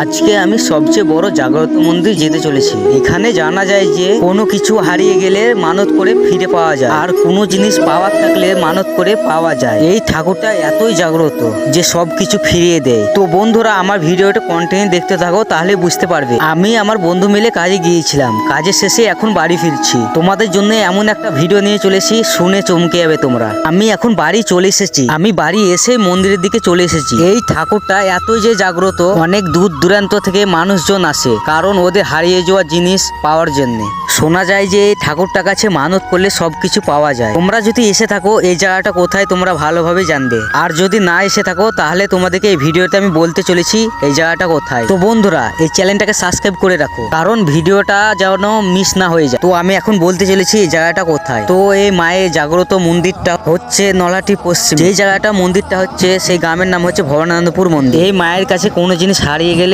আজকে আমি সবচেয়ে বড় জাগ্রত মন্দির যেতে চলেছি। এখানে জানা যায় যে কোনো কিছু হারিয়ে গেলে মানত করে ফিরে পাওয়া যায়, আর কোনো জিনিস পাওয়ার থাকলে মানত করে পাওয়া যায়। এই ঠাকুরটা এতই জাগ্রত যে সব কিছু ফিরিয়ে দেয়। তো বন্ধুরা, আমার ভিডিওটা কন্টিনিউ দেখতে থাকো, তাহলে বুঝতে পারবে। আমি আমার বন্ধু মিলে কাজে গিয়েছিলাম, কাজের শেষে এখন বাড়ি ফিরছি। তোমাদের জন্য এমন একটা ভিডিও নিয়ে চলেছি, শুনে চমকে যাবে তোমরা। আমি এখন বাড়ি চলে এসেছি। আমি বাড়ি এসে মন্দিরের দিকে চলে এসেছি। এই ঠাকুরটা এতই যে জাগ্রত, অনেক দূর দূরান্ত থেকে মানুষজন আসে, কারণ ওদের হারিয়ে যাওয়া জিনিস পাওয়ার জন্য। শোনা যায় যে এই ঠাকুরটার কাছে মানত করলে সবকিছু পাওয়া যায়। তোমরা যদি এসে থাকো, এই জায়গাটা কোথায় তোমরা ভালোভাবে জানবে। আর যদি না এসে থাকো, তাহলে তোমাদেরকে এই ভিডিওতে আমি বলতে চলেছি এই জায়গাটা কোথায়। তো বন্ধুরা, এই চ্যানেলটাকে সাবস্ক্রাইব করে রাখো, কারণ ভিডিওটা যেন মিস না হয়ে যায়। তো আমি এখন বলতে চলেছি এই জায়গাটা কোথায়। তো এই মায়ের জাগ্রত মন্দিরটা হচ্ছে নলাটি পশ্চিম। যে জায়গাটা মন্দিরটা হচ্ছে, সেই গ্রামের নাম হচ্ছে ভবানন্দপুর মন্দির। এই মায়ের কাছে কোনো জিনিস হারিয়ে গেলে